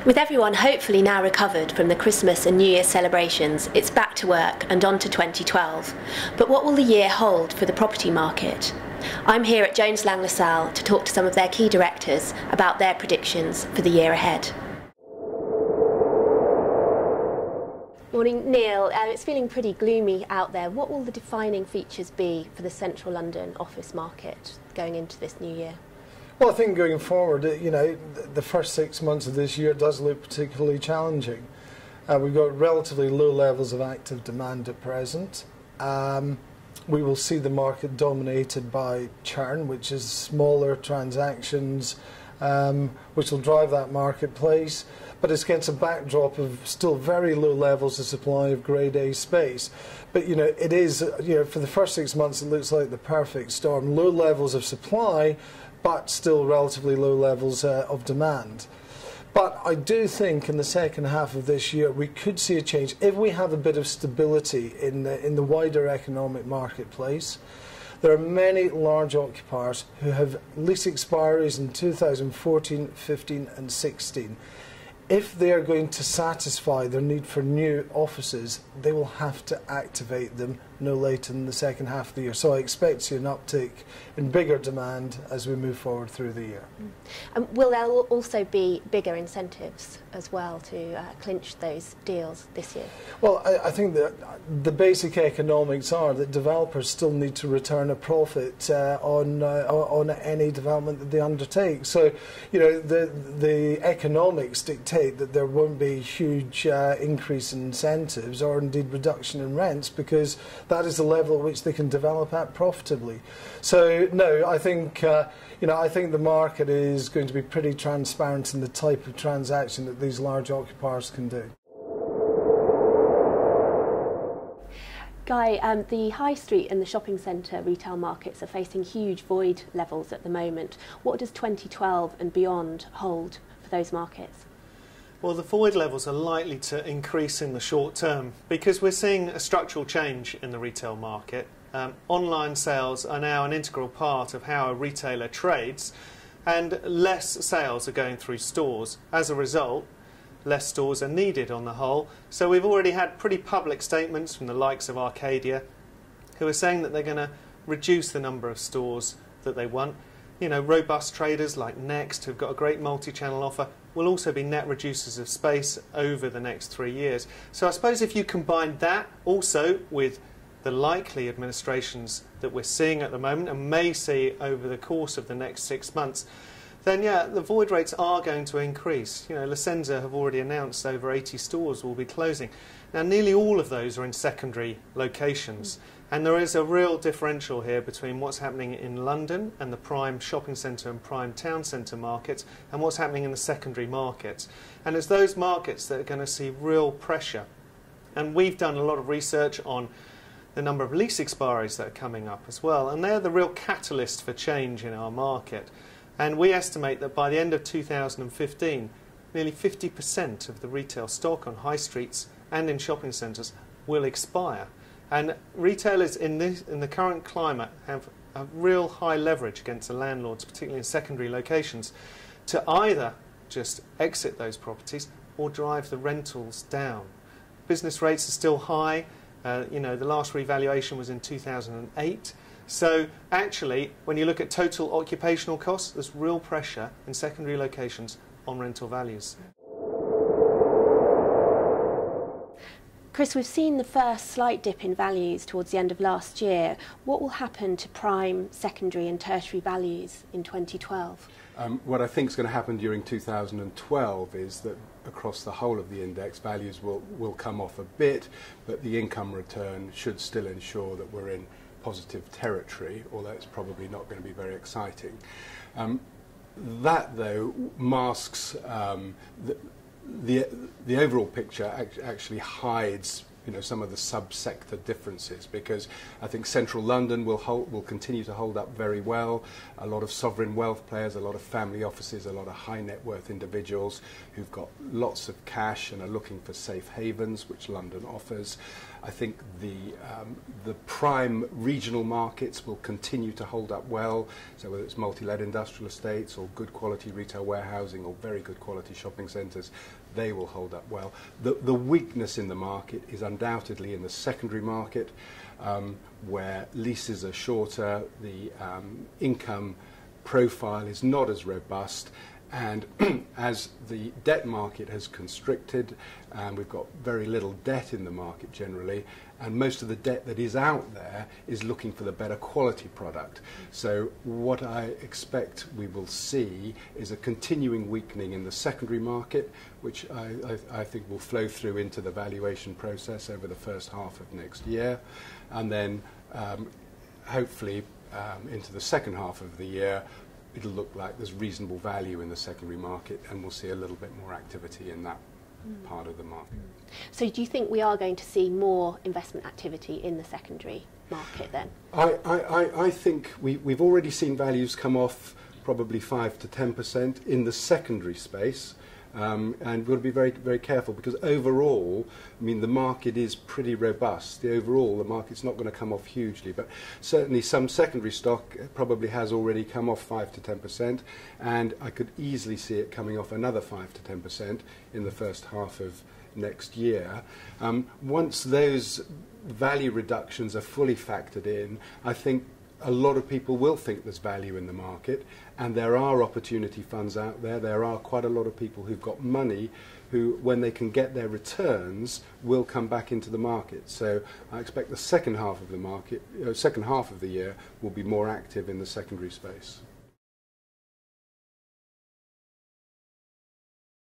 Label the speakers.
Speaker 1: With everyone hopefully now recovered from the Christmas and New Year celebrations, it's back to work and on to 2012. But what will the year hold for the property market? I'm here at Jones Lang LaSalle to talk to some of their key directors about their predictions for the year ahead. Morning, Neil. It's feeling pretty gloomy out there. What will the defining features be for the central London office market going into this new year?
Speaker 2: Well, I think going forward, the first 6 months of this year does look particularly challenging. We've got relatively low levels of active demand at present. We will see the market dominated by churn, which is smaller transactions, which will drive that marketplace. But it's against a backdrop of still very low levels of supply of Grade A space. But it is, for the first 6 months, it looks like the perfect storm. Low levels of supply, but still relatively low levels of demand. But I do think in the second half of this year we could see a change if we have a bit of stability in the wider economic marketplace. There are many large occupiers who have lease expiries in 2014, 15 and 16. If they are going to satisfy their need for new offices, they will have to activate them no later than the second half of the year. So I expect to see an uptick in bigger demand as we move forward through the year.
Speaker 1: And will there also be bigger incentives as well to clinch those deals this year?
Speaker 2: Well, I think that the basic economics are that developers still need to return a profit on any development that they undertake. So, the economics dictate that there won't be huge increase in incentives or indeed reduction in rents, because that is the level at which they can develop at profitably. So no, I think I think the market is going to be pretty transparent in the type of transaction that these large occupiers can do.
Speaker 1: Guy, the high street and the shopping centre retail markets are facing huge void levels at the moment. What does 2012 and beyond hold for those markets?
Speaker 3: Well, the void levels are likely to increase in the short term because we're seeing a structural change in the retail market. Online sales are now an integral part of how a retailer trades, and less sales are going through stores. As a result, less stores are needed on the whole. So we've already had pretty public statements from the likes of Arcadia, who are saying that they're going to reduce the number of stores that they want. Robust traders like Next, who've got a great multi-channel offer, will also be net reducers of space over the next 3 years. So I suppose if you combine that also with the likely administrations that we're seeing at the moment and may see over the course of the next 6 months, then yeah, the void rates are going to increase. Lasenza have already announced over 80 stores will be closing. Now, nearly all of those are in secondary locations. And there is a real differential here between what's happening in London and the prime shopping centre and prime town centre markets and what's happening in the secondary markets. And it's those markets that are going to see real pressure. And we've done a lot of research on the number of lease expiries that are coming up as well. And they're the real catalyst for change in our market. And we estimate that by the end of 2015, nearly 50% of the retail stock on high streets and in shopping centres will expire. And retailers in the current climate have a real high leverage against the landlords, particularly in secondary locations, to either just exit those properties or drive the rentals down. Business rates are still high. The last revaluation was in 2008. So actually, when you look at total occupational costs, there's real pressure in secondary locations on rental values.
Speaker 1: Chris, we've seen the first slight dip in values towards the end of last year. What will happen to prime, secondary and tertiary values in 2012?
Speaker 4: What I think is going to happen during 2012 is that across the whole of the index, values will come off a bit, but the income return should still ensure that we're in positive territory, although it's probably not going to be very exciting. That, though, masks the overall picture actually hides some of the sub-sector differences, because I think central London will continue to hold up very well. A lot of sovereign wealth players, a lot of family offices, a lot of high net worth individuals who've got lots of cash and are looking for safe havens, which London offers. I think the prime regional markets will continue to hold up well, so whether it's multi-let industrial estates or good quality retail warehousing or very good quality shopping centres, they will hold up well. The weakness in the market is undoubtedly in the secondary market, where leases are shorter, the income profile is not as robust, and as the debt market has constricted, and we've got very little debt in the market generally, and most of the debt that is out there is looking for the better quality product. So what I expect we will see is a continuing weakening in the secondary market, which I think will flow through into the valuation process over the first half of next year, and then hopefully into the second half of the year it'll look like there's reasonable value in the secondary market, and we'll see a little bit more activity in that part of the market.
Speaker 1: So do you think we are going to see more investment activity in the secondary market then?
Speaker 4: I think we've already seen values come off probably 5 to 10% in the secondary space. And we've got to be very, very careful, because overall, I mean, the market is pretty robust. The market's not going to come off hugely, but certainly some secondary stock probably has already come off 5 to 10%, and I could easily see it coming off another 5 to 10% in the first half of next year. Once those value reductions are fully factored in, I think a lot of people will think there's value in the market, and there are opportunity funds out there. There are quite a lot of people who've got money who, when they can get their returns, will come back into the market. So I expect the second half of the market, second half of the year, will be more active in the secondary space.